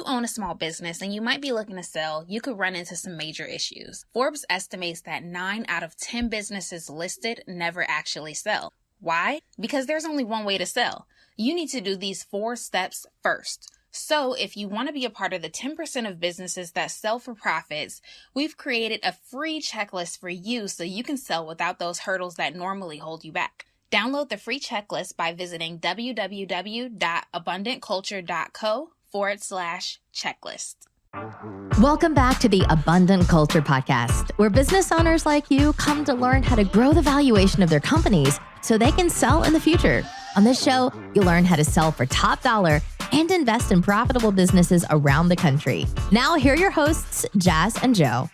own a small business and you might be looking to sell, you could run into some major issues. Forbes estimates that 9 out of 10 businesses listed never actually sell. Why? Because there's only one way to sell. You need to do these 4 steps first. So if you want to be a part of the 10% of businesses that sell for profits, we've created a free checklist for you so you can sell without those hurdles that normally hold you back. Download the free checklist by visiting www.abundantculture.co/checklist. Welcome back to the Abundant Culture Podcast, where business owners like you come to learn how to grow the valuation of their companies so they can sell in the future. On this show, you'll learn how to sell for top dollar and invest in profitable businesses around the country. Now, here are your hosts, Jazz and Joe.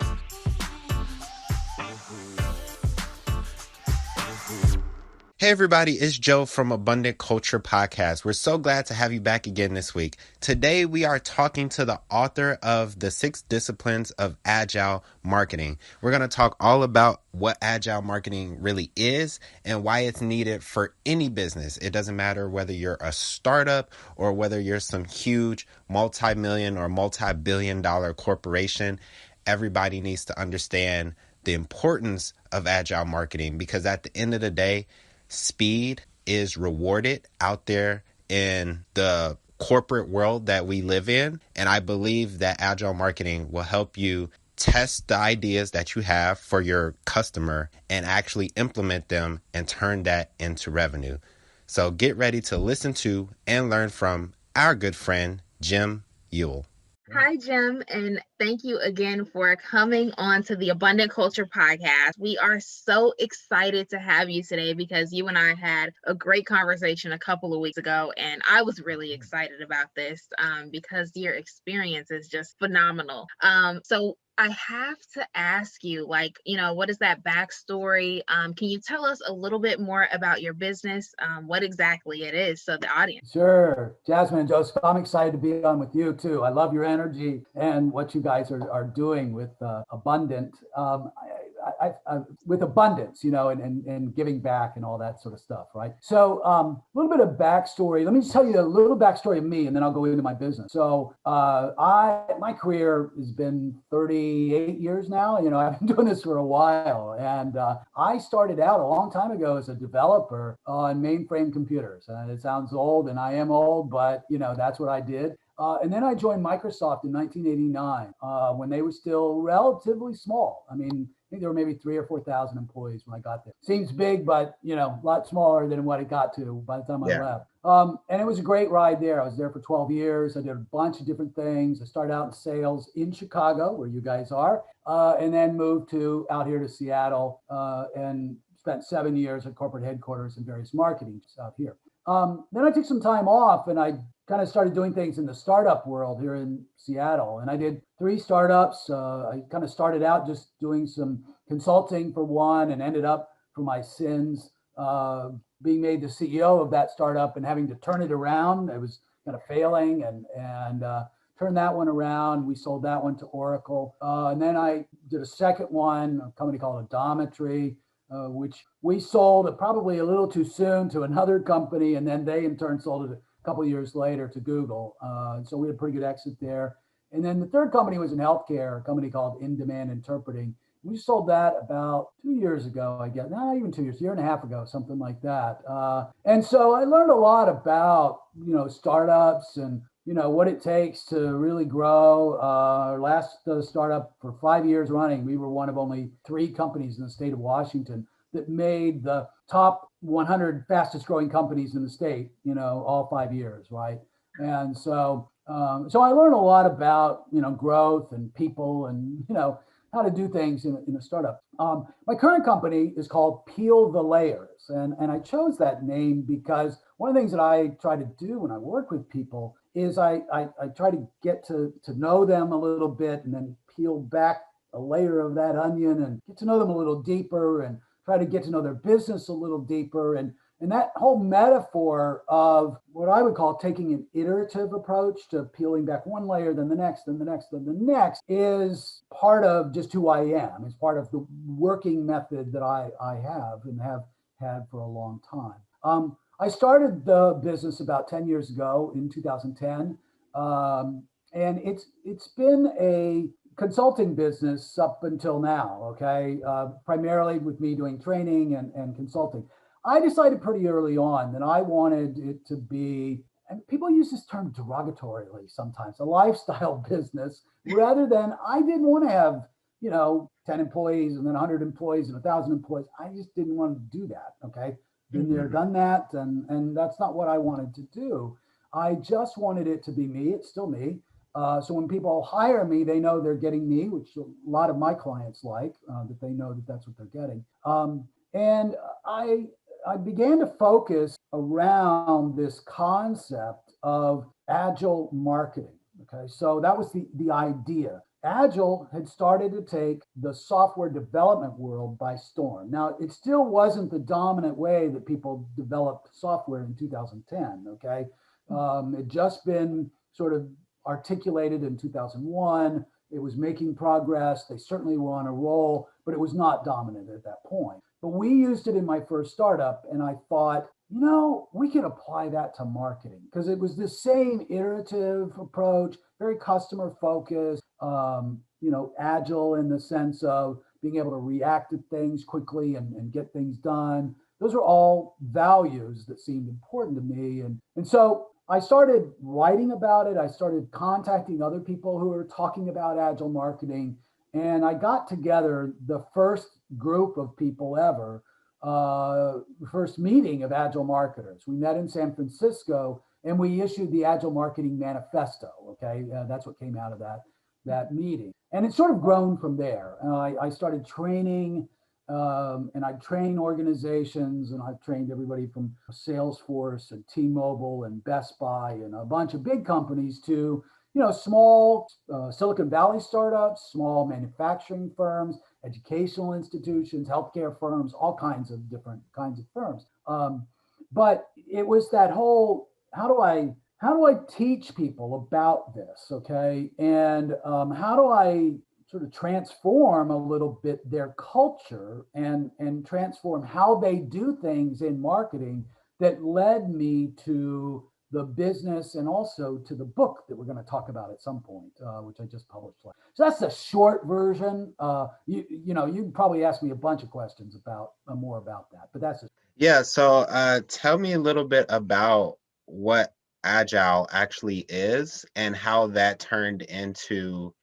Hey everybody, it's Joe from Abundant Culture Podcast. We're so glad to have you back again this week. Today we are talking to the author of the 6 Disciplines of Agile Marketing. We're going to talk all about what Agile Marketing really is and why it's needed for any business. It doesn't matter whether you're a startup or whether you're some huge multi-million or multi-billion dollar corporation. Everybody needs to understand the importance of Agile Marketing because at the end of the day, speed is rewarded out there in the corporate world that we live in. And I believe that Agile Marketing will help you test the ideas that you have for your customer and actually implement them and turn that into revenue. So get ready to listen to and learn from our good friend, Jim Ewel. Hi, Jim, and thank you again for coming on to the Abundant Culture Podcast. We are so excited to have you today because you and I had a great conversation a couple of weeks ago, and I was really excited about this because your experience is just phenomenal. So I have to ask you, what is that backstory? Can you tell us a little bit more about your business, what exactly it is, so the audience? Sure. Jasmine and Joseph, I'm excited to be on with you too. I love your energy and what you guys are doing with Abundant. With abundance, and giving back and all that sort of stuff, right? So a little bit of backstory. Let me just tell you a little backstory of me, and then I'll go into my business. So my career has been 38 years now. I've been doing this for a while, and I started out a long time ago as a developer on mainframe computers. It sounds old, and I am old, but that's what I did. And then I joined Microsoft in 1989 when they were still relatively small. I think there were maybe 3,000 or 4,000 employees when I got there. Seems big, but a lot smaller than what it got to by the time I left. And it was a great ride there. I was there for 12 years. I did a bunch of different things. I started out in sales in Chicago, where you guys are, and then moved out here to Seattle and spent 7 years at corporate headquarters and various marketing out here. Then I took some time off and I kind of started doing things in the startup world here in Seattle. And I did 3 startups. I kind of started out just doing some consulting for one and ended up, for my sins, being made the CEO of that startup and having to turn it around. I was kind of failing and turned that one around. We sold that one to Oracle. And then I did a second one, a company called Adometry, which we sold probably a little too soon to another company. And then they in turn sold it a couple of years later to Google. So we had a pretty good exit there. And then the third company was in healthcare, a company called InDemand Interpreting. We sold that about 2 years ago, I guess. Not even 2 years, a year and a half ago, something like that. And so I learned a lot about, startups and, what it takes to really grow. Our last startup for 5 years running, we were one of only 3 companies in the state of Washington that made the top 100 fastest growing companies in the state, all 5 years, right? And so I learned a lot about, growth and people and, how to do things in a startup. My current company is called Peel the Layers. And I chose that name because one of the things that I try to do when I work with people is I try to get to know them a little bit and then peel back a layer of that onion and get to know them a little deeper and try to get to know their business a little deeper. And that whole metaphor of what I would call taking an iterative approach to peeling back one layer, then the next, then the next, then the next is part of just who I am. It's part of the working method that I have and have had for a long time. I started the business about 10 years ago in 2010. And it's been a consulting business up until now, okay? Primarily with me doing training and consulting. I decided pretty early on that I wanted it to be, and people use this term derogatorily sometimes, a lifestyle business, rather than, I didn't want to have, 10 employees and then 100 employees and 1,000 employees. I just didn't want to do that, okay? Been there, done that, and that's not what I wanted to do. I just wanted it to be me. It's still me. So when people hire me, they know they're getting me, which a lot of my clients like, that they know that that's what they're getting. And I began to focus around this concept of agile marketing. Okay, so that was the idea. Agile had started to take the software development world by storm. Now, it still wasn't the dominant way that people developed software in 2010. Okay, it just been sort of articulated in 2001. It was making progress. They certainly were on a roll, but it was not dominant at that point. But we used it in my first startup, and I thought, we could apply that to marketing because it was the same iterative approach, very customer focused, agile in the sense of being able to react to things quickly and get things done. Those are all values that seemed important to me. And so I started writing about it. I started contacting other people who were talking about agile marketing. And I got together the first group of people ever, first meeting of agile marketers. We met in San Francisco and we issued the Agile Marketing Manifesto. Okay, that's what came out of that meeting. And it's sort of grown from there. I started training, and I train organizations, and I've trained everybody from Salesforce and T-Mobile and Best Buy and a bunch of big companies to small Silicon Valley startups, small manufacturing firms, educational institutions, healthcare firms, all kinds of different kinds of firms. But it was that whole, how do I teach people about this, okay? And how do I sort of transform a little bit their culture and transform how they do things in marketing that led me to the business and also to the book that we're going to talk about at some point, which I just published. So that's the short version. You probably ask me a bunch of questions about more about that, but that's just. Yeah, so tell me a little bit about what Agile actually is and how that turned into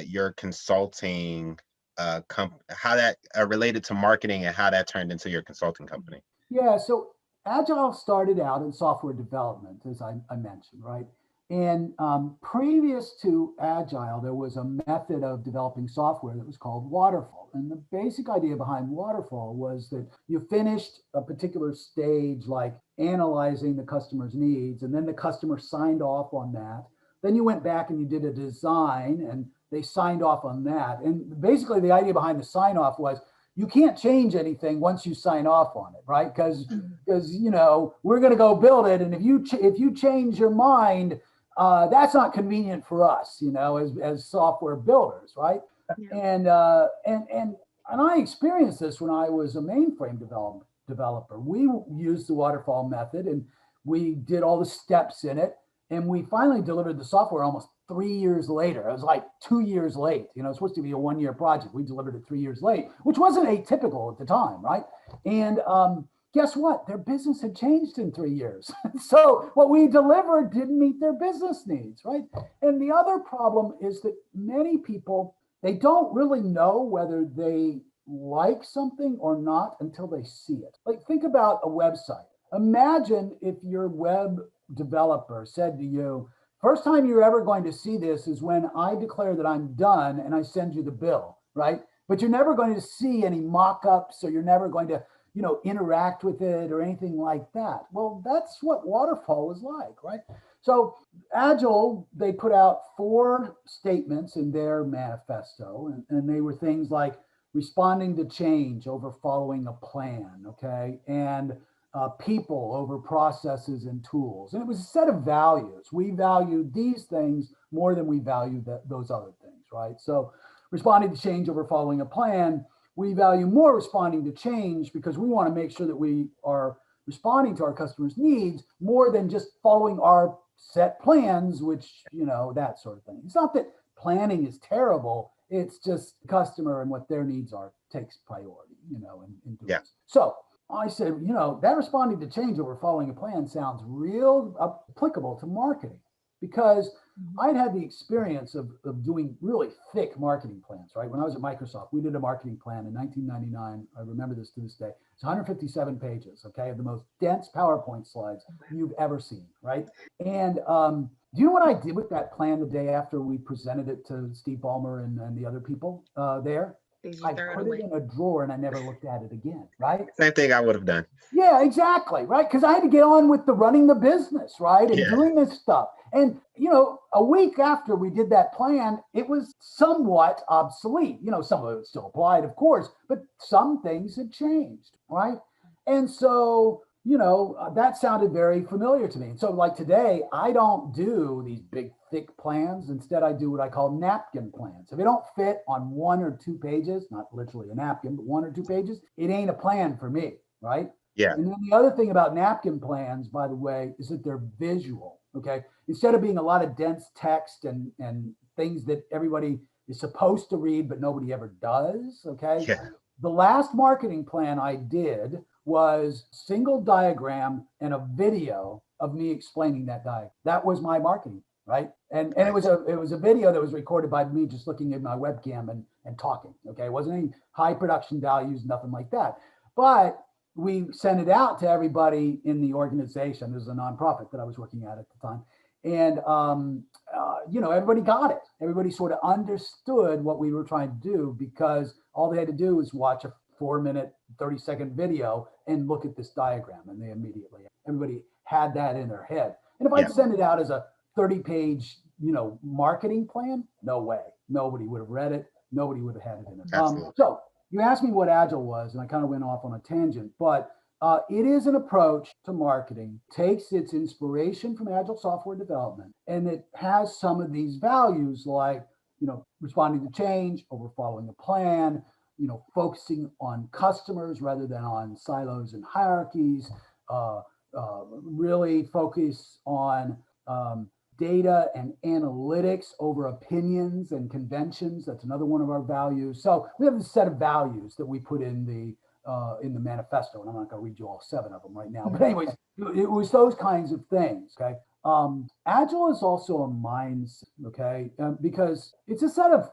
your consulting how that related to marketing and how that turned into your consulting company. Yeah, so Agile started out in software development, as I mentioned, right? And previous to Agile, there was a method of developing software that was called waterfall. And the basic idea behind waterfall was that you finished a particular stage, like analyzing the customer's needs, and then the customer signed off on that. Then you went back and you did a design, and they signed off on that. And basically, the idea behind the sign off was you can't change anything once you sign off on it, right? Because we're going to go build it, and if you change your mind, that's not convenient for us, as software builders, right? Yeah. And I experienced this when I was a mainframe developer. We used the waterfall method, and we did all the steps in it, and we finally delivered the software almost 3 years later. It was like 2 years late. It's supposed to be a 1-year project. We delivered it 3 years late, which wasn't atypical at the time, right? And guess what? Their business had changed in 3 years. So what we delivered didn't meet their business needs, right? And the other problem is that many people, they don't really know whether they like something or not until they see it. Like, think about a website. Imagine if your web developer said to you, first time you're ever going to see this is when I declare that I'm done and I send you the bill, right? But you're never going to see any mock-ups, or you're never going to, interact with it or anything like that. Well, that's what waterfall is like, right? So Agile, they put out 4 statements in their manifesto, and they were things like responding to change over following a plan, okay? And people over processes and tools. And it was a set of values. We value these things more than we value those other things, right? So responding to change over following a plan, we value more responding to change because we want to make sure that we are responding to our customers' needs more than just following our set plans, which, that sort of thing. It's not that planning is terrible. It's just the customer and what their needs are takes priority, in doing this. So I said, that responding to change over following a plan sounds real applicable to marketing, because I'd had the experience of doing really thick marketing plans, right? When I was at Microsoft, we did a marketing plan in 1999. I remember this to this day. It's 157 pages, okay, of the most dense PowerPoint slides you've ever seen, right? And do you know what I did with that plan the day after we presented it to Steve Ballmer and the other people there? I put it in a drawer and I never looked at it again, right? Same thing I would have done. Yeah, exactly, right? Because I had to get on with the running the business, right? And doing this stuff. And, a week after we did that plan, it was somewhat obsolete. Some of it still applied, of course, but some things had changed, right? And so, that sounded very familiar to me. And so like today, I don't do these big, thick plans. Instead, I do what I call napkin plans. If it don't fit on 1 or 2 pages, not literally a napkin, but 1 or 2 pages, it ain't a plan for me, right? Yeah. And then the other thing about napkin plans, by the way, is that they're visual, okay? Instead of being a lot of dense text and things that everybody is supposed to read, but nobody ever does, okay? Yeah. The last marketing plan I did was single diagram and a video of me explaining that diagram. That was my marketing, right? And it was a video that was recorded by me just looking at my webcam and talking, okay? It wasn't any high production values, nothing like that. But we sent it out to everybody in the organization. There's a nonprofit that I was working at the time. And, everybody got it. Everybody sort of understood what we were trying to do, because all they had to do was watch a 4-minute, 30-second video and look at this diagram. And everybody had that in their head. And if I'd send it out as a 30-page, marketing plan, no way. Nobody would have read it. Nobody would have had it in it. So you asked me what Agile was, and I kind of went off on a tangent, but it is an approach to marketing, takes its inspiration from Agile software development, and it has some of these values like, responding to change, over following a plan, focusing on customers rather than on silos and hierarchies, really focus on data and analytics over opinions and conventions. That's another one of our values. So we have a set of values that we put in the manifesto, and I'm not going to read you all 7 of them right now. But anyways, it was those kinds of things. Okay. Agile is also a mindset. Okay, because it's a set of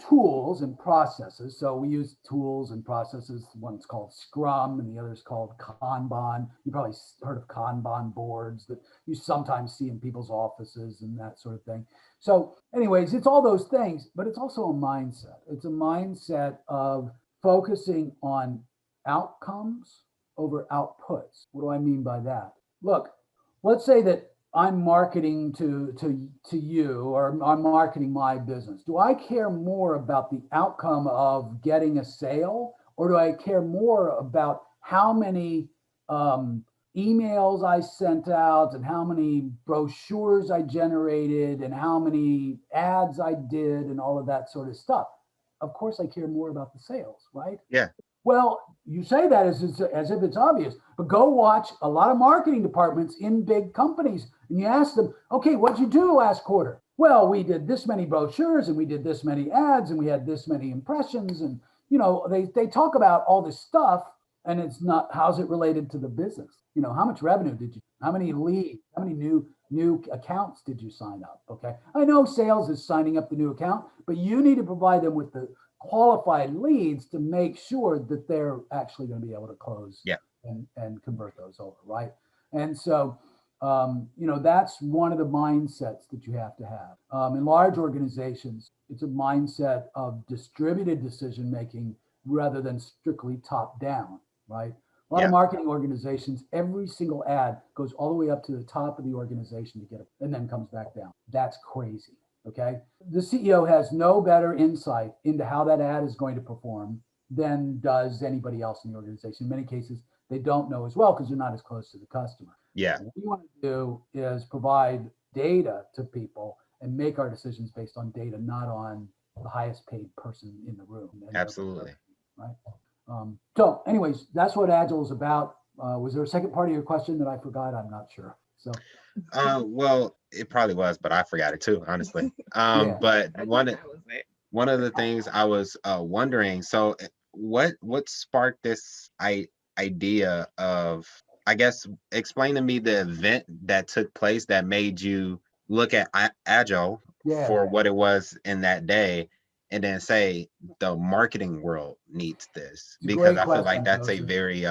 tools and processes. So we use tools and processes. One's called Scrum and the other's called Kanban. You probably heard of Kanban boards that you sometimes see in people's offices and that sort of thing. So anyways, it's all those things, but it's also a mindset. It's a mindset of focusing on outcomes over outputs. What do I mean by that? Look, let's say that I'm marketing to you, or I'm marketing my business. Do I care more about the outcome of getting a sale, or do I care more about how many emails I sent out and how many brochures I generated and how many ads I did and all of that sort of stuff? Of course, I care more about the sales, right? Yeah. Well, you say that as if it's obvious, but go watch a lot of marketing departments in big companies and you ask them, okay, what'd you do last quarter? Well, we did this many brochures and we did this many ads and we had this many impressions. And, they talk about all this stuff, and it's not, how's it related to the business? How much revenue did you, how many leads, how many new accounts did you sign up? Okay. I know sales is signing up the new account, but you need to provide them with the qualified leads to make sure that they're actually going to be able to close and convert those over, right? And so, that's one of the mindsets that you have to have. In large organizations, it's a mindset of distributed decision making rather than strictly top down, right? A lot of marketing organizations, every single ad goes all the way up to the top of the organization to get it, and then comes back down. That's crazy. Okay. The CEO has no better insight into how that ad is going to perform than does anybody else in the organization. In many cases, they don't know as well because they're not as close to the customer. Yeah. What we want to do is provide data to people and make our decisions based on data, not on the highest paid person in the room. Absolutely. Right. So anyways, that's what Agile is about. Was there a second part of your question that I forgot? I'm not sure. So. Well, it probably was, but I forgot it too, honestly. Yeah. But I think that was it. one of the things I was wondering, so what sparked this idea of, I guess, explain to me the event that took place that made you look at Agile Yeah. for what it was in that day, and then say the marketing world needs this, It's a because great I feel like question, that's a Joseph. very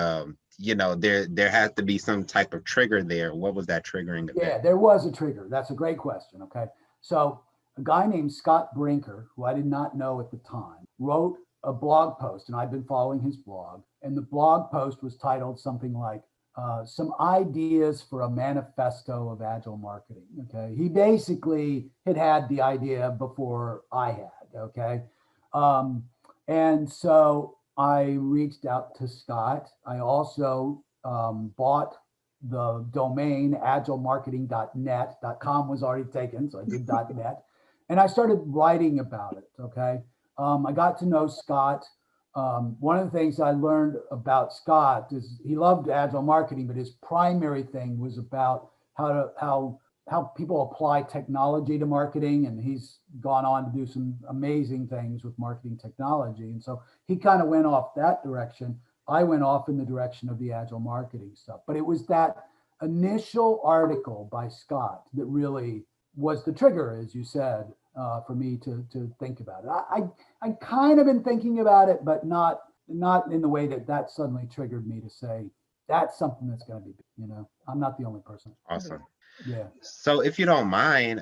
there has to be some type of trigger there. What was that triggering event? Yeah, there was a trigger. That's a great question. Okay. So, a guy named Scott Brinker, who I did not know at the time, wrote a blog post, and I've been following his blog. And the blog post was titled something like Some Ideas for a Manifesto of Agile Marketing. Okay. He basically had the idea before I had. Okay. Um, and so I reached out to Scott. I also bought the domain agilemarketing.net.com was already taken, so I did .net, and I started writing about it. Okay, I got to know Scott. One of the things I learned about Scott is he loved agile marketing, but his primary thing was about how people apply technology to marketing, and he's gone on to do some amazing things with marketing technology. And so he kind of went off that direction. I went off in the direction of the agile marketing stuff. But it was that initial article by Scott that really was the trigger, as you said, for me to think about it. I kind of been thinking about it, but not in the way that suddenly triggered me to say that's something that's going to be. I'm not the only person. Awesome. Yeah. So if you don't mind,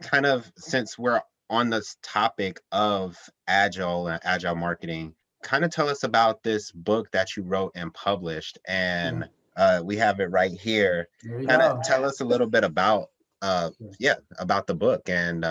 kind of since we're on this topic of agile and agile marketing, kind of tell us about this book that you wrote and published. Yeah. And we have it right here. There you Kind of go. tell us a little bit about Sure. about the book, and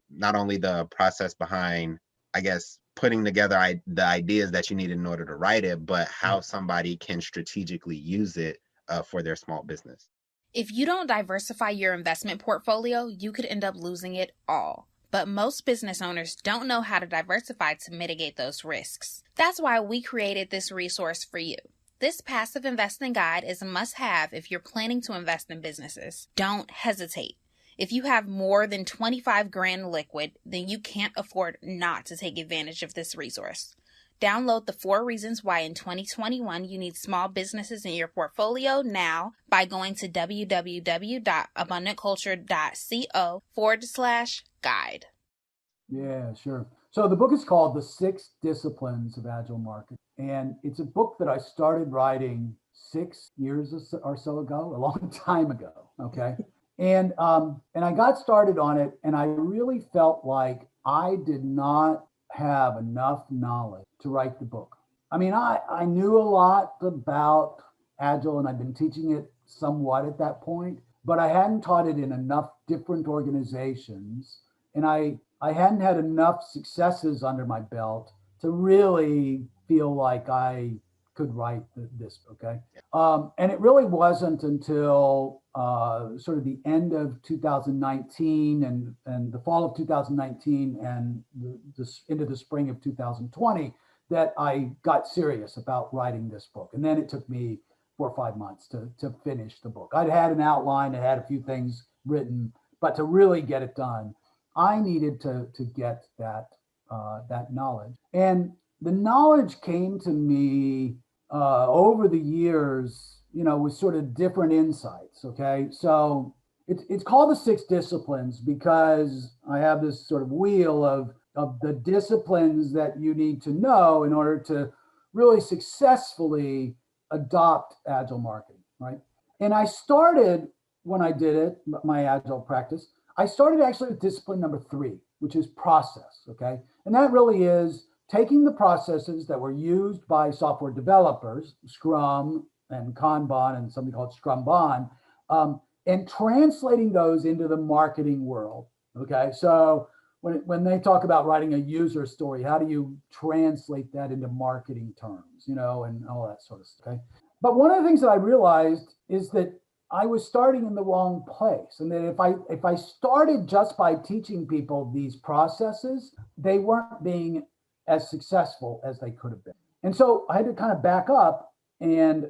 not only the process behind, I guess, putting together the ideas that you need in order to write it, but how somebody can strategically use it for their small business. If you don't diversify your investment portfolio, you could end up losing it all. But most business owners don't know how to diversify to mitigate those risks. That's why we created this resource for you. This passive investing guide is a must-have if you're planning to invest in businesses. Don't hesitate. If you have more than 25 grand liquid, then you can't afford not to take advantage of this resource. Download the 4 reasons why in 2021 you need small businesses in your portfolio now by going to www.abundantculture.co/guide. Yeah, sure. So the book is called The 6 Disciplines of Agile Marketing. And it's a book that I started writing 6 years or so ago, a long time ago. Okay. And I got started on it, and I really felt like I did not have enough knowledge to write the book. I mean, I knew a lot about Agile, and I'd been teaching it somewhat at that point, but I hadn't taught it in enough different organizations. And I hadn't had enough successes under my belt to really feel like I could write this. Okay. And it really wasn't until sort of the end of 2019 and the fall of 2019 and into the spring of 2020 that I got serious about writing this book. And then it took me 4 or 5 months to finish the book. I'd had an outline, I had a few things written, but to really get it done, I needed to get that knowledge. And the knowledge came to me over the years, with sort of different insights. Okay. So it's called the 6 disciplines because I have this sort of wheel of the disciplines that you need to know in order to really successfully adopt agile marketing. Right. And I started when I did it, my agile practice, I started actually with discipline number 3, which is process. Okay. And that really is taking the processes that were used by software developers, Scrum and Kanban and something called Scrumban, and translating those into the marketing world. Okay, so when they talk about writing a user story, how do you translate that into marketing terms, and all that sort of stuff. Okay, but one of the things that I realized is that I was starting in the wrong place, and that if I started just by teaching people these processes, they weren't being as successful as they could have been. And so I had to kind of back up and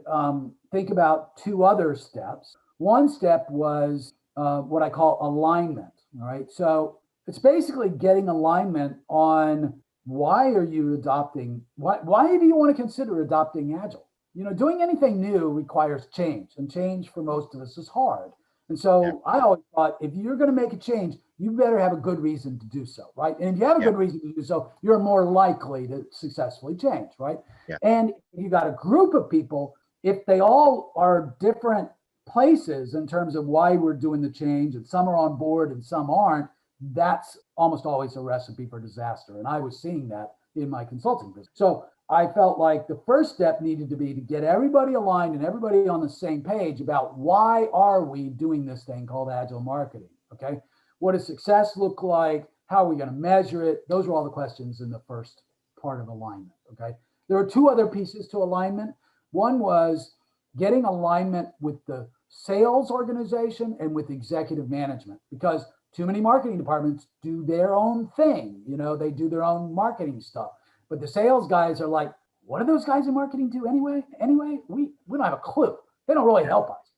think about 2 other steps. One step was what I call alignment. All right. So it's basically getting alignment on why are you adopting, why do you want to consider adopting Agile? Doing anything new requires change, and change for most of us is hard. And so I always thought, if you're going to make a change, you better have a good reason to do so, right? And if you have a good reason to do so, you're more likely to successfully change, right? Yeah. And if you got a group of people, if they all are different places in terms of why we're doing the change, and some are on board and some aren't, that's almost always a recipe for disaster. And I was seeing that in my consulting business. So I felt like the first step needed to be to get everybody aligned and everybody on the same page about why are we doing this thing called Agile marketing, okay? What does success look like? How are we going to measure it? Those are all the questions in the first part of alignment, okay? There are two other pieces to alignment. One was getting alignment with the sales organization and with executive management, because too many marketing departments do their own thing. They do their own marketing stuff. But the sales guys are like, what do those guys in marketing do anyway? We don't have a clue. They don't really help us.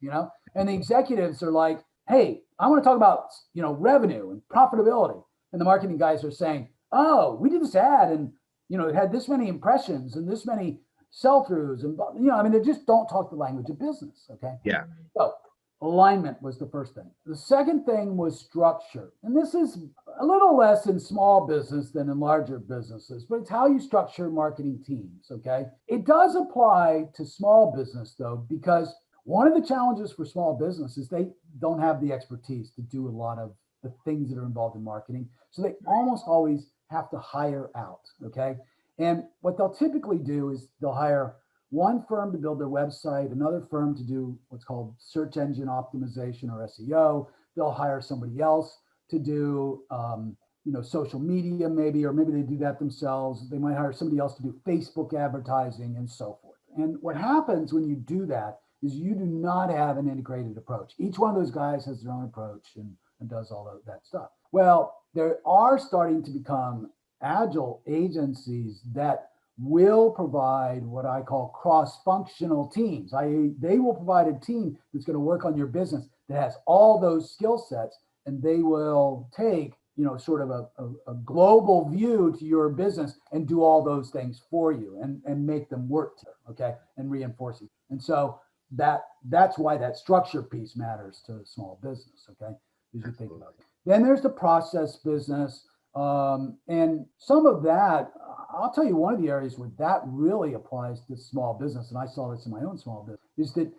And the executives are like, hey, I want to talk about, revenue and profitability. And the marketing guys are saying, oh, we did this ad and, it had this many impressions and this many sell-throughs. And, they just don't talk the language of business. Okay. Yeah. So alignment was the first thing. The second thing was structure. And this is a little less in small business than in larger businesses, but it's how you structure marketing teams, okay? It does apply to small business though, because one of the challenges for small business is they don't have the expertise to do a lot of the things that are involved in marketing. So they almost always have to hire out, okay? And what they'll typically do is they'll hire one firm to build their website, another firm to do what's called search engine optimization or SEO. They'll hire somebody else to do, social media maybe, or maybe they do that themselves. They might hire somebody else to do Facebook advertising and so forth. And what happens when you do that is you do not have an integrated approach. Each one of those guys has their own approach and does all of that stuff. Well, there are starting to become Agile agencies that will provide what I call cross-functional teams, i.e. they will provide a team that's going to work on your business that has all those skill sets, and they will take, sort of a global view to your business and do all those things for you and make them work together, okay, and reinforce it. And so that's why that structure piece matters to a small business, okay, as you think about it. Then there's the process business. And some of that, I'll tell you, one of the areas where that really applies to small business, and I saw this in my own small business, is that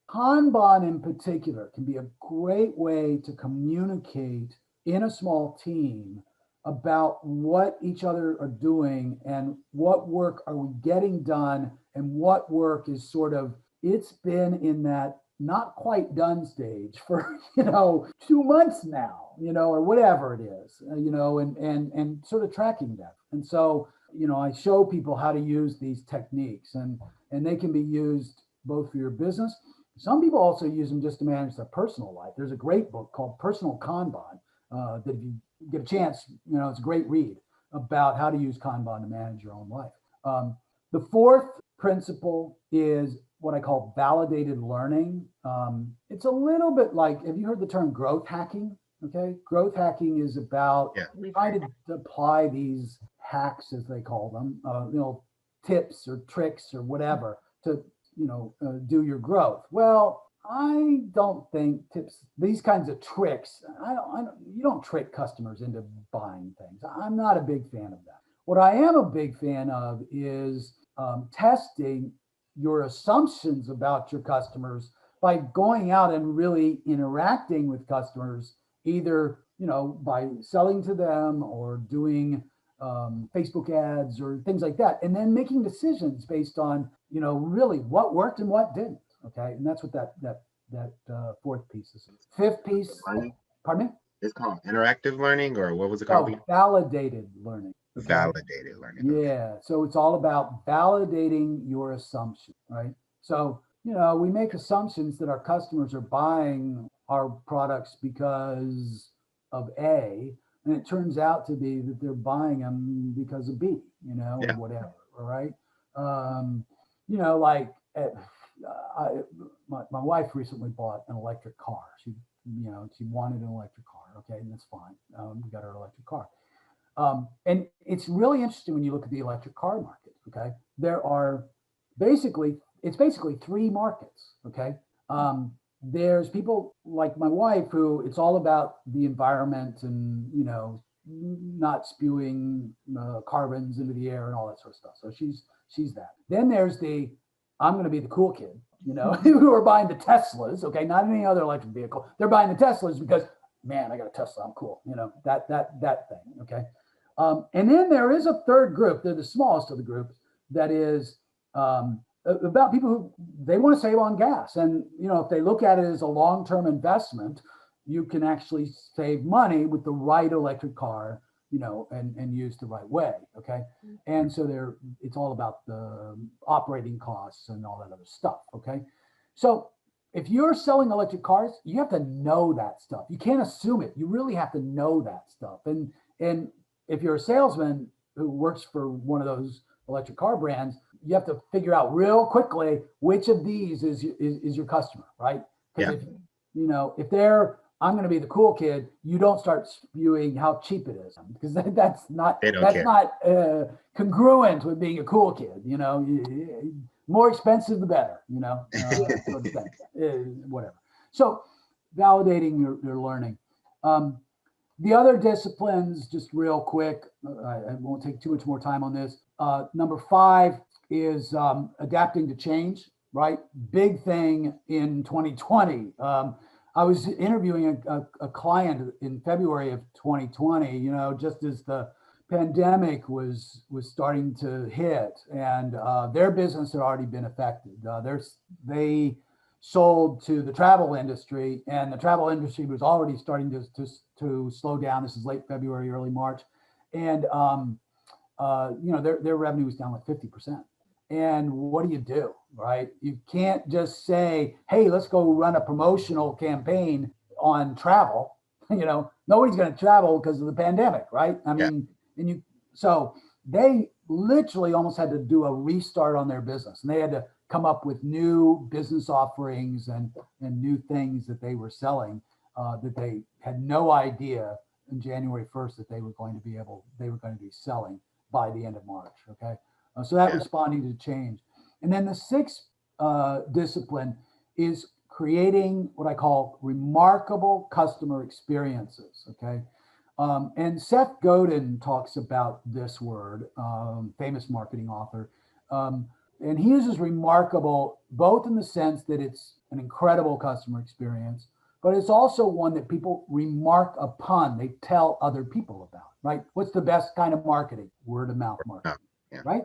Kanban in particular can be a great way to communicate in a small team about what each other are doing and what work are we getting done and what work is sort of, it's been in that not quite done stage for 2 months now, or whatever it is, and sort of tracking that. And so I show people how to use these techniques, and they can be used both for your business. Some people also use them just to manage their personal life. There's a great book called Personal Kanban that if you get a chance, it's a great read about how to use Kanban to manage your own life. The fourth principle is what I call validated learning. It's a little bit like, have you heard the term growth hacking? Okay, growth hacking is about trying to apply these hacks, as they call them, tips or tricks or whatever to, do your growth. Well, I don't think these kinds of tricks, you don't trick customers into buying things. I'm not a big fan of that. What I am a big fan of is testing your assumptions about your customers by going out and really interacting with customers, either by selling to them or doing Facebook ads or things like that, and then making decisions based on really what worked and what didn't. Okay, and that's what that fourth piece is. Fifth piece, pardon me? It's called interactive learning, or what was it called? Validated learning. Okay? Validated learning. Yeah, so it's all about validating your assumption, right? So, we make assumptions that our customers are buying our products because of A, and it turns out to be that they're buying them because of B, or whatever, all right? My wife recently bought an electric car. She she wanted an electric car. Okay, and that's fine. We got her electric car. And it's really interesting when you look at the electric car market. Okay, there are basically three markets. Okay, there's people like my wife who it's all about the environment and not spewing carbons into the air and all that sort of stuff. So she's that. Then there's the I'm going to be the cool kid, who are buying the Teslas. Okay, not any other electric vehicle. They're buying the Teslas because man, I got a Tesla. I'm cool. That thing. Okay. And then there is a third group. They're the smallest of the groups. That is about people who they want to save on gas. And, if they look at it as a long-term investment, you can actually save money with the right electric car, and use the right way. Okay. And so it's all about the operating costs and all that other stuff. Okay. So if you're selling electric cars, you have to know that stuff. You can't assume it. You really have to know that stuff. And if you're a salesman who works for one of those electric car brands, you have to figure out real quickly which of these is your customer, right? Because if they're I'm going to be the cool kid, you don't start spewing how cheap it is, because that's not congruent with being a cool kid. More expensive the better. Sort of thing, whatever. So validating your learning. The other disciplines, just real quick, I won't take too much more time on this. Number 5 is adapting to change, right? Big thing in 2020. I was interviewing a client in February of 2020, just as the pandemic was starting to hit, and their business had already been affected. They sold to the travel industry, and the travel industry was already starting to slow down. This is late February, early March, and their revenue was down like 50%. And what do? Right? You can't just say, hey, let's go run a promotional campaign on travel. Nobody's going to travel because of the pandemic, right? I mean, so they literally almost had to do a restart on their business, and they had to come up with new business offerings and new things that they were selling that they had no idea in January 1st that they were going to be selling by the end of March. Okay. So that responding to change. And then the 6th discipline is creating what I call remarkable customer experiences. Okay. And Seth Godin talks about this word, famous marketing author. And he uses remarkable both in the sense that it's an incredible customer experience, but it's also one that people remark upon. They tell other people about, right? What's the best kind of marketing? Word of mouth marketing, right?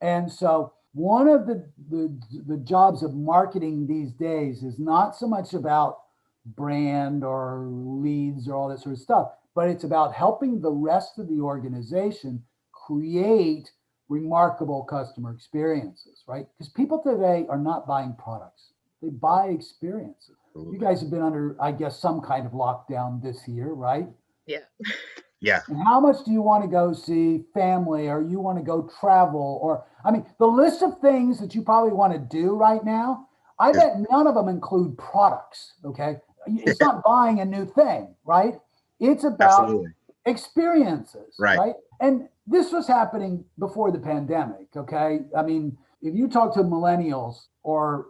And so one of the jobs of marketing these days is not so much about brand or leads or all that sort of stuff, but it's about helping the rest of the organization create remarkable customer experiences, right? Because people today are not buying products. They buy experiences. You guys have been under, I guess, some kind of lockdown this year, right? Yeah. Yeah. And how much do you want to go see family, or you want to go travel, or the list of things that you probably want to do right now, I bet none of them include products. Okay. It's not buying a new thing, right? It's about experiences, right? And this was happening before the pandemic. Okay. If you talk to millennials or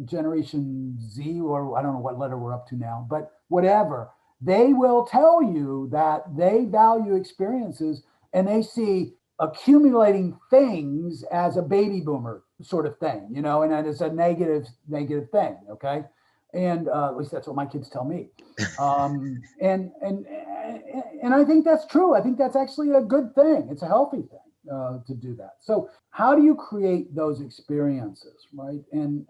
Generation Z, or I don't know what letter we're up to now, but whatever, they will tell you that they value experiences, and they see accumulating things as a baby boomer sort of thing, and it's a negative thing. Okay. And at least that's what my kids tell me. And I think that's true. I think that's actually a good thing. It's a healthy thing to do that. So how do you create those experiences, right? And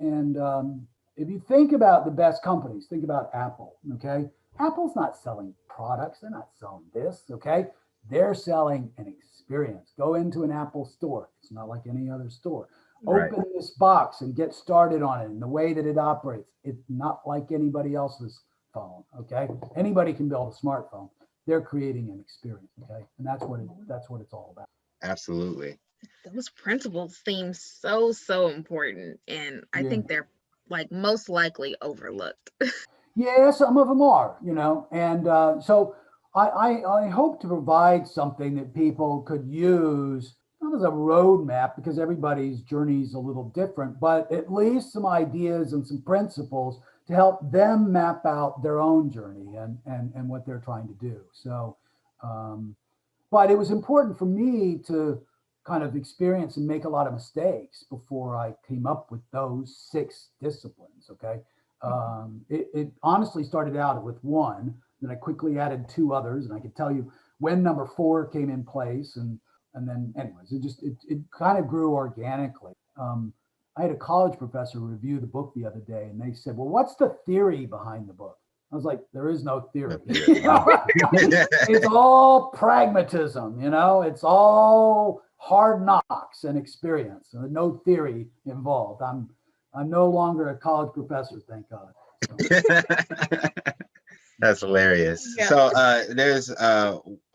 if you think about the best companies, think about Apple. Okay. Apple's not selling products. They're not selling this. Okay. They're selling an experience. Go into an Apple store. It's not like any other store. Open this box and get started on it, and the way that it operates, it's not like anybody else's phone. Okay. Anybody can build a smartphone. They're creating an experience. Okay. And that's what it's all about. Absolutely. Those principles seem so important, and I think they're like most likely overlooked. Yeah, some of them are, and so I hope to provide something that people could use, not as a roadmap, because everybody's journey is a little different, but at least some ideas and some principles to help them map out their own journey and what they're trying to do. So, but it was important for me to kind of experience and make a lot of mistakes before I came up with those 6 disciplines. Okay. It honestly started out with one, then I quickly added 2 others, and I could tell you when number 4 came in place. And then anyways, it kind of grew organically. I had a college professor review the book the other day, and they said, well, what's the theory behind the book? I was like, there is no theory. It's all pragmatism, it's all hard knocks and experience. No theory involved. I'm no longer a college professor, thank God. So. That's hilarious. Yeah. So there's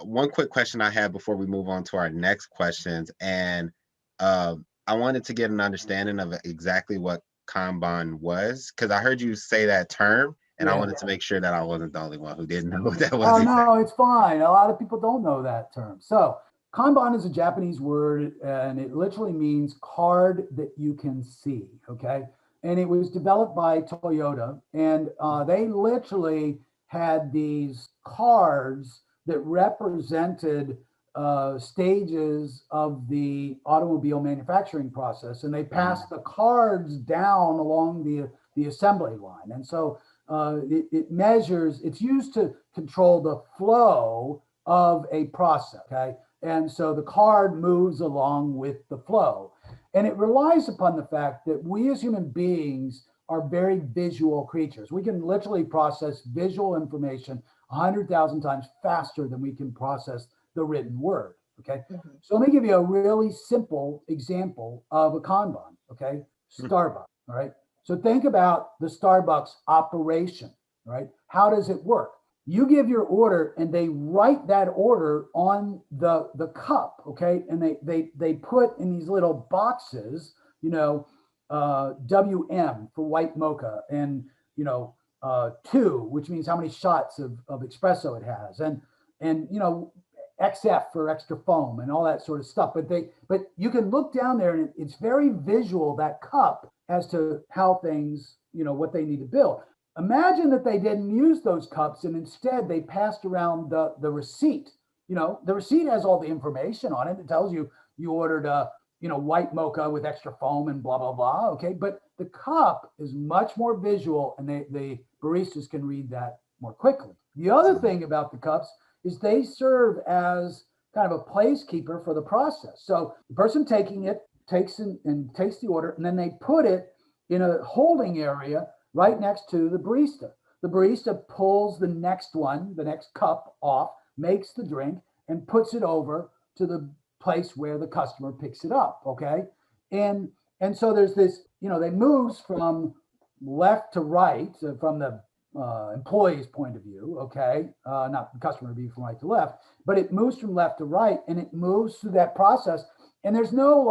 one quick question I had before we move on to our next questions. And I wanted to get an understanding of exactly what Kanban was, because I heard you say that term, and I wanted to make sure that I wasn't the only one who didn't know what that was. Oh, no, it's fine. A lot of people don't know that term. So Kanban is a Japanese word, and it literally means card that you can see, okay? And it was developed by Toyota, and they literally had these cards that represented stages of the automobile manufacturing process, and they passed the cards down along the assembly line. And so it measures, it's used to control the flow of a process, okay? And so the card moves along with the flow. And it relies upon the fact that we as human beings are very visual creatures. We can literally process visual information 100,000 times faster than we can process the written word, okay? Mm-hmm. So let me give you a really simple example of a Kanban, okay? Starbucks, all right? So think about the Starbucks operation, right? How does it work? You give your order and they write that order on the cup, okay? And they put in these little boxes, WM for white mocha, and 2, which means how many shots of espresso it has, and XF for extra foam and all that sort of stuff. But you can look down there and it's very visual, that cup, as to how things, what they need to build. Imagine that they didn't use those cups and instead they passed around the receipt. The receipt has all the information on it. It tells you ordered a white mocha with extra foam and blah, blah, blah. Okay. But the cup is much more visual, and the baristas can read that more quickly. The other thing about the cups is they serve as kind of a placekeeper for the process. So the person taking it takes the order, and then they put it in a holding area right next to the barista. The barista pulls the next cup off, makes the drink, and puts it over to the place where the customer picks it up, okay? And so there's this, they moves from left to right, from the employee's point of view, okay? Not the customer view, from right to left, but it moves from left to right, and it moves through that process. And there's no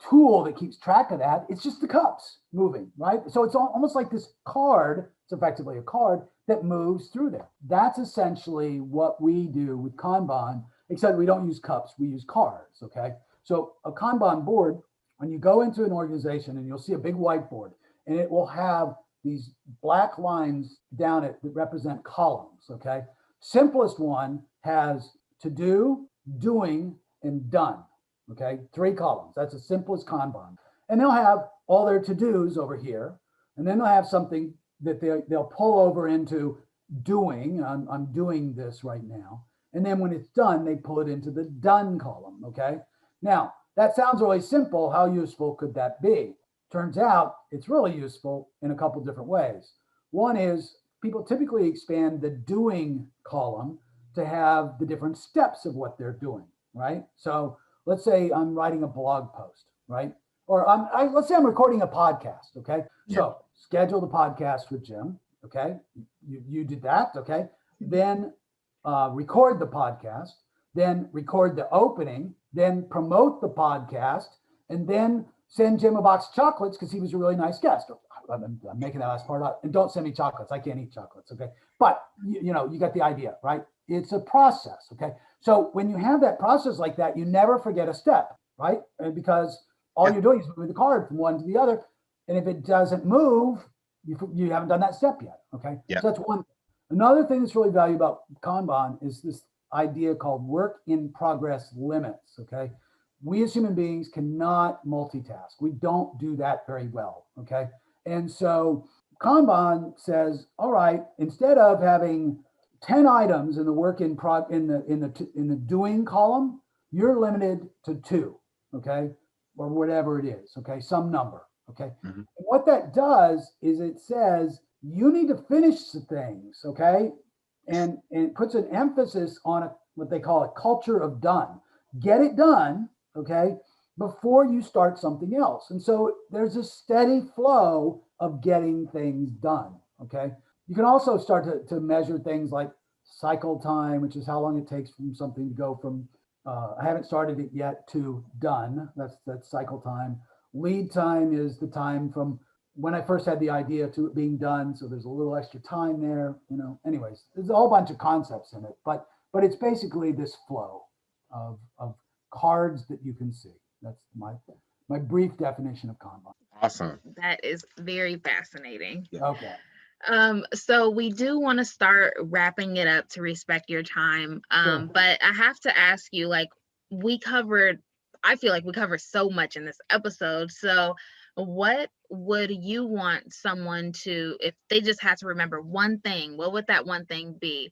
tool that keeps track of that. It's just the cups moving, right? So it's almost like this card. It's effectively a card that moves through there. That's essentially what we do with Kanban, except we don't use cups, we use cards, okay? So a Kanban board, when you go into an organization, and you'll see a big whiteboard, and it will have these black lines down it that represent columns, okay? Simplest one has to do, doing, and done, okay? 3 columns. That's the simplest Kanban. And they'll have all their to-dos over here, and then they'll have something that they'll pull over into doing. I'm doing this right now. And then when it's done, they pull it into the done column, okay? Now, that sounds really simple. How useful could that be? Turns out it's really useful in a couple different ways. One is people typically expand the doing column to have the different steps of what they're doing, right? So let's say I'm writing a blog post, right? Or let's say I'm recording a podcast, okay? Yeah. So schedule the podcast with Jim, okay? You did that, okay? Then record the podcast, then record the opening, then promote the podcast, and then send Jim a box of chocolates because he was a really nice guest. I'm making that last part up. And don't send me chocolates. I can't eat chocolates. Okay. But you know, you got the idea, right? It's a process. Okay. So when you have that process like that, you never forget a step, right? And because all you're doing is moving the card from one to the other. And if it doesn't move, you haven't done that step yet. Okay. Yeah. So that's one. Another thing that's really valuable about Kanban is this idea called work in progress limits. Okay. We as human beings cannot multitask. We don't do that very well. Okay. And so Kanban says, all right, instead of having 10 items in the work in the doing column, you're limited to 2, okay, or whatever it is, okay, some number, okay. Mm-hmm. And what that does is it says you need to finish the things, okay, and it puts an emphasis on what they call a culture of done. Get it done, okay, before you start something else. And so there's a steady flow of getting things done, okay. You can also start to measure things like cycle time, which is how long it takes from something to go from I haven't started it yet to done. That's cycle time. Lead time is the time from when I first had the idea to it being done. So there's a little extra time there, you know. Anyways, there's a whole bunch of concepts in it, but it's basically this flow of cards that you can see. That's my brief definition of Kanban. Awesome. That is very fascinating. Okay. So we do want to start wrapping it up to respect your time. Sure. But I have to ask you, like, I feel like we covered so much in this episode. So what would you want someone to, if they just had to remember one thing, what would that one thing be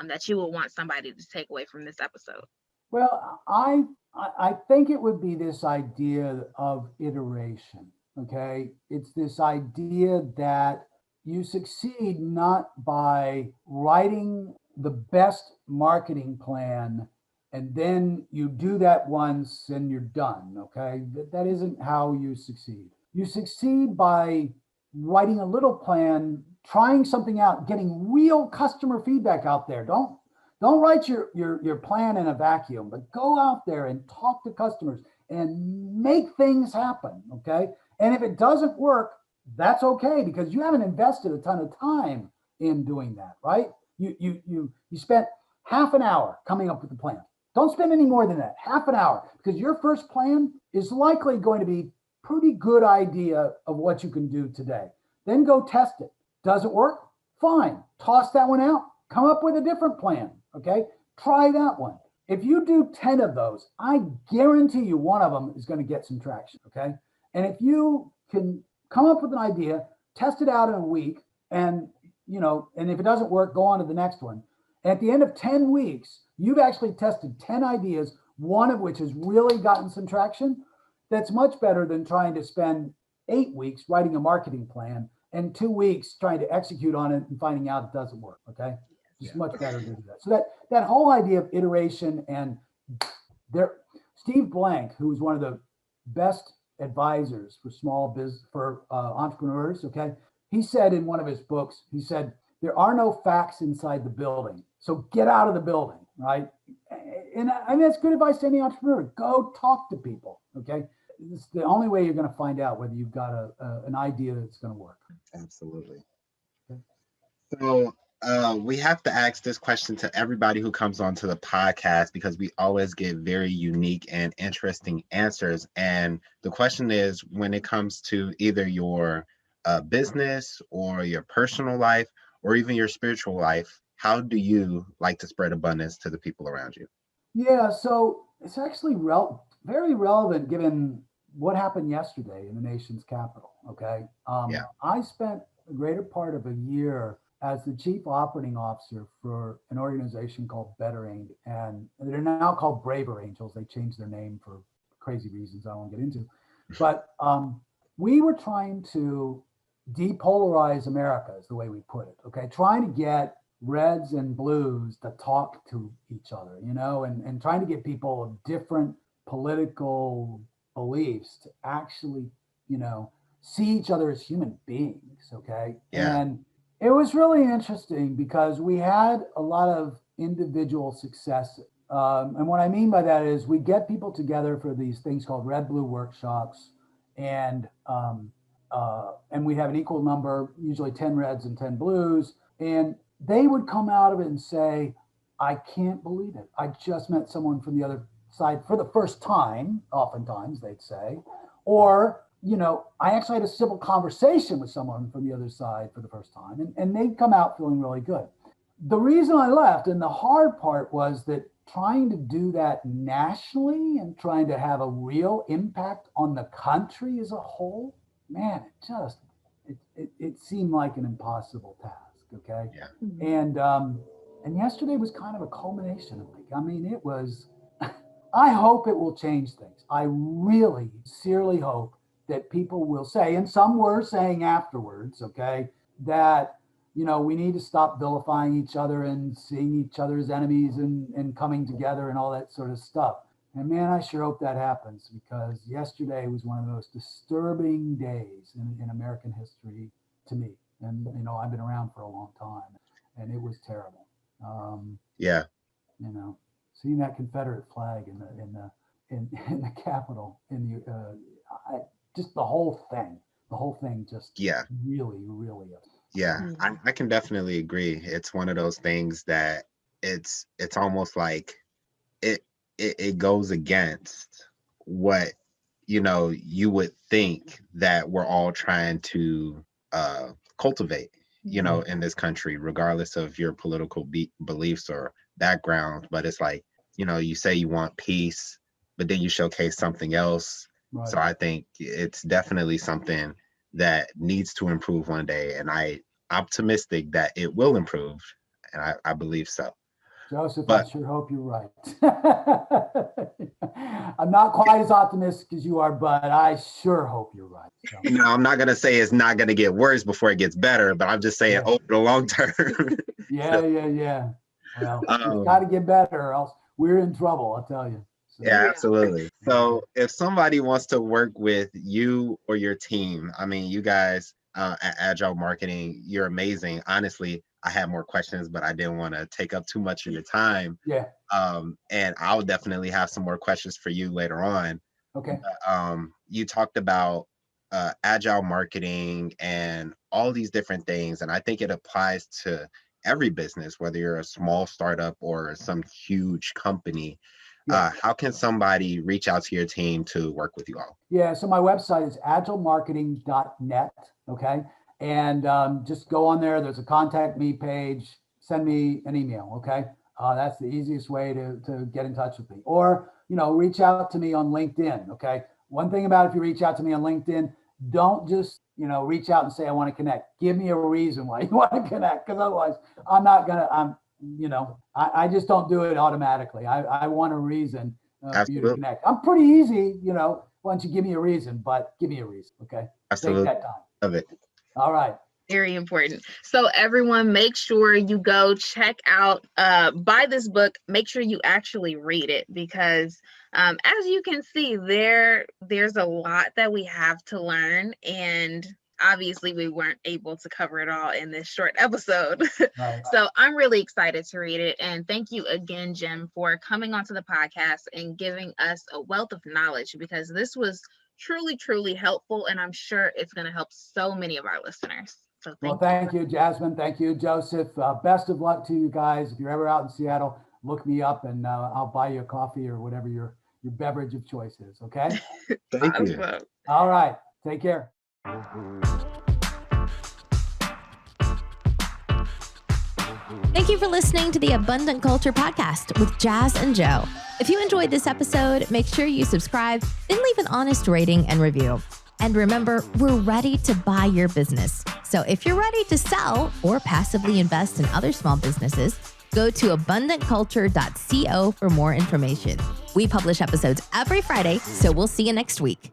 that you would want somebody to take away from this episode? Well, I think it would be this idea of iteration. Okay. It's this idea that you succeed not by writing the best marketing plan and then you do that once and you're done. Okay. That isn't how you succeed. You succeed by writing a little plan, trying something out, getting real customer feedback out there. Don't write your plan in a vacuum, but go out there and talk to customers and make things happen. Okay. And if it doesn't work, that's okay, because you haven't invested a ton of time in doing that, right? You spent half an hour coming up with the plan. Don't spend any more than that, half an hour, because your first plan is likely going to be pretty good idea of what you can do today. Then go test it. Does it work? Fine. Toss that one out. Come up with a different plan. Okay. Try that one. If you do 10 of those, I guarantee you one of them is going to get some traction. Okay. And if you can come up with an idea, test it out in a week, and and if it doesn't work, go on to the next one. And at the end of 10 weeks, you've actually tested 10 ideas, one of which has really gotten some traction. That's much better than trying to spend 8 weeks writing a marketing plan and 2 weeks trying to execute on it and finding out it doesn't work. Okay. It's much better to do that. So that whole idea of iteration, and Steve Blank, who is one of the best advisors for small business, for entrepreneurs. Okay. He said in one of his books, he said, there are no facts inside the building. So get out of the building. Right. And I mean, that's good advice to any entrepreneur. Go talk to people. Okay. It's the only way you're going to find out whether you've got an idea that's going to work. Absolutely. Okay. So we have to ask this question to everybody who comes onto the podcast, because we always get very unique and interesting answers. And the question is, when it comes to either your business or your personal life or even your spiritual life, how do you like to spread abundance to the people around you? Yeah, so it's actually very relevant given what happened yesterday in the nation's capital. Okay. I spent a greater part of a year as the chief operating officer for an organization called Better Angel, and they're now called Braver Angels. They changed their name for crazy reasons I won't get into. But we were trying to depolarize America, is the way we put it. Okay, trying to get reds and blues to talk to each other, and trying to get people of different political beliefs to actually, see each other as human beings. Okay, and it was really interesting because we had a lot of individual successes. And what I mean by that is we get people together for these things called red blue workshops. And and we have an equal number, usually 10 reds and 10 blues. And they would come out of it and say, I can't believe it. I just met someone from the other side for the first time, oftentimes they'd say, or, I actually had a civil conversation with someone from the other side for the first time, and they'd come out feeling really good. The reason I left, and the hard part, was that trying to do that nationally and trying to have a real impact on the country as a whole, man, it seemed like an impossible task. Okay. Yeah. And yesterday was kind of a culmination of it. I mean, it was, I hope it will change things. I really sincerely hope that people will say, and some were saying afterwards, okay, that, we need to stop vilifying each other and seeing each other as enemies and coming together and all that sort of stuff. And man, I sure hope that happens, because yesterday was one of the most disturbing days in American history to me. And, I've been around for a long time, and it was terrible. Yeah. Seeing that Confederate flag in the Capitol, just the whole thing just really, really upset. Yeah, I can definitely agree. It's one of those things that it's almost like it goes against what you would think that we're all trying to cultivate in this country, regardless of your political beliefs or background. But it's like, you say you want peace, but then you showcase something else. Right. So I think it's definitely something that needs to improve one day, and I'm optimistic that it will improve, and I believe so. Joseph, I sure hope you're right. I'm not quite as optimistic as you are, but I sure hope you're right. So. I'm not going to say it's not going to get worse before it gets better, but I'm just saying over the long term. Yeah. Well, it's got to get better, or else we're in trouble, I'll tell you. So. Yeah, absolutely. So if somebody wants to work with you or your team, I mean, you guys at Agile Marketing, you're amazing. Honestly, I had more questions, but I didn't want to take up too much of your time. Yeah. And I'll definitely have some more questions for you later on. Okay. You talked about Agile marketing and all these different things, and I think it applies to every business, whether you're a small startup or some huge company. How can somebody reach out to your team to work with you all? Yeah, so my website is agilemarketing.net, okay? And just go on there. There's a contact me page. Send me an email, okay? That's the easiest way to get in touch with me. Or, reach out to me on LinkedIn, okay? One thing about if you reach out to me on LinkedIn, don't just, reach out and say, I want to connect. Give me a reason why you want to connect, because otherwise I'm not going to, I just don't do it automatically. I want a reason for you to connect. I'm pretty easy, why don't you give me a reason, but give me a reason, okay? Absolutely. Take that time. Love it. All right. Very important. So everyone, make sure you go check out, buy this book. Make sure you actually read it, because as you can see, there's a lot that we have to learn, and obviously we weren't able to cover it all in this short episode. Right. So I'm really excited to read it. And thank you again, Jim, for coming onto the podcast and giving us a wealth of knowledge, because this was truly, truly helpful. And I'm sure it's going to help so many of our listeners. So thank you, Jasmine. Thank you, Joseph. Best of luck to you guys. If you're ever out in Seattle, look me up and I'll buy you a coffee or whatever your beverage of choice is. Okay. Thank you. All right. Take care. Thank you for listening to the Abundant Culture Podcast with Jazz and Joe. If you enjoyed this episode, make sure you subscribe, then leave an honest rating and review. And remember, we're ready to buy your business. So if you're ready to sell or passively invest in other small businesses, go to abundantculture.co for more information. We publish episodes every Friday, so we'll see you next week.